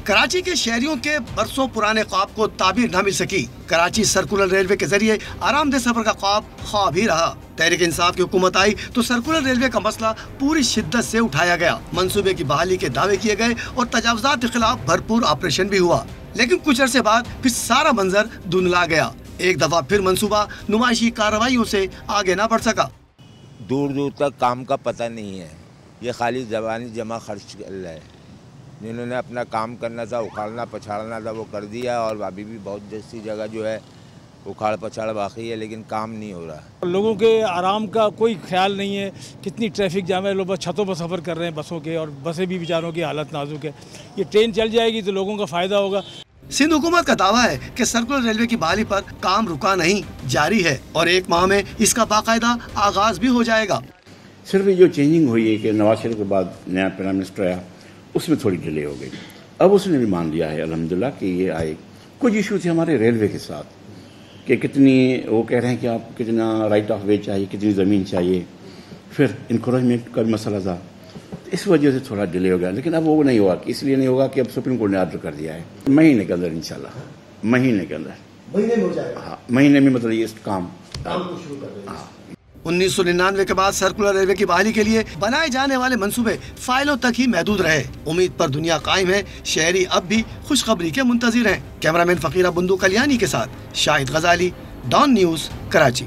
کراچی کے شہریوں کے برسوں پرانے خواب کو تعبیر نہ مل سکی۔ کراچی سرکولر ریلوے کے ذریعے آرام دہ سفر کا خواب ہی رہا۔ تحریک انصاف کی حکومت آئی تو سرکولر ریلوے کا مسئلہ پوری شدت سے اٹھایا گیا، منصوبے کی بحالی کے دعوے کیے گئے اور تجاوزات کے خلاف بھرپور آپریشن بھی ہوا، لیکن کچھ عرصے بعد پھر سارا منظر دھندلا گیا۔ ایک دفعہ پھر منصوبہ نمائشی کارروائیوں سے آگے نہ بڑھ سکا۔ دور دور تک کام کا پتہ نہیں ہے، یہ خالی زبانی جمع خرچ ہے۔ جنہوں نے اپنا کام کرنا تھا، اکھاڑنا پچھاڑنا تھا، وہ کر دیا، اور ابھی بھی بہت جیسی جگہ جو ہے اکھاڑ پچھاڑ باقی ہے، لیکن کام نہیں ہو رہا۔ لوگوں کے آرام کا کوئی خیال نہیں ہے، کتنی ٹریفک جام ہے، لوگ بس چھتوں پر سفر کر رہے ہیں بسوں کے، اور بسیں بھی بیچاروں کی حالت نازک ہے۔ یہ ٹرین چل جائے گی تو لوگوں کا فائدہ ہوگا۔ سندھ حکومت کا دعویٰ ہے کہ سرکولر ریلوے کی بحالی پر کام رکا نہیں، جاری ہے، اور 1 ماہ میں اس کا باقاعدہ آغاز بھی ہو جائے گا۔ صرف یہ جو چینجنگ ہوئی ہے کہ نواز شریف کے بعد نیا پرائم منسٹر آیا، اس میں تھوڑی ڈیلے ہو گئی۔ اب اس نے بھی مان لیا ہے الحمدللہ کہ یہ آئے۔ کچھ ایشو تھے ہمارے ریلوے کے ساتھ کہ کتنی، وہ کہہ رہے ہیں کہ آپ کتنا رائٹ آف وے چاہیے، کتنی زمین چاہیے، پھر انکروچمنٹ کا بھی مسئلہ تھا، اس وجہ سے تھوڑا ڈیلے ہو گیا۔ لیکن اب وہ نہیں ہوا، اس لیے نہیں ہوگا کہ اب سپریم کورٹ نے آرڈر کر دیا ہے مہینے کے اندر، انشاءاللہ مہینے کے اندر، مہینے میں ہو جائے گا۔ ہاں، مہینے میں، مطلب یہ کام شروع کر دیں گے۔ 1999 کے بعد سرکولر ریلوے کی بحالی کے لیے بنائے جانے والے منصوبے فائلوں تک ہی محدود رہے۔ امید پر دنیا قائم ہے، شہری اب بھی خوشخبری کے منتظر ہیں۔ کیمرامین فقیرہ بندو کلیانی کے ساتھ شاہد غزالی، ڈان نیوز، کراچی۔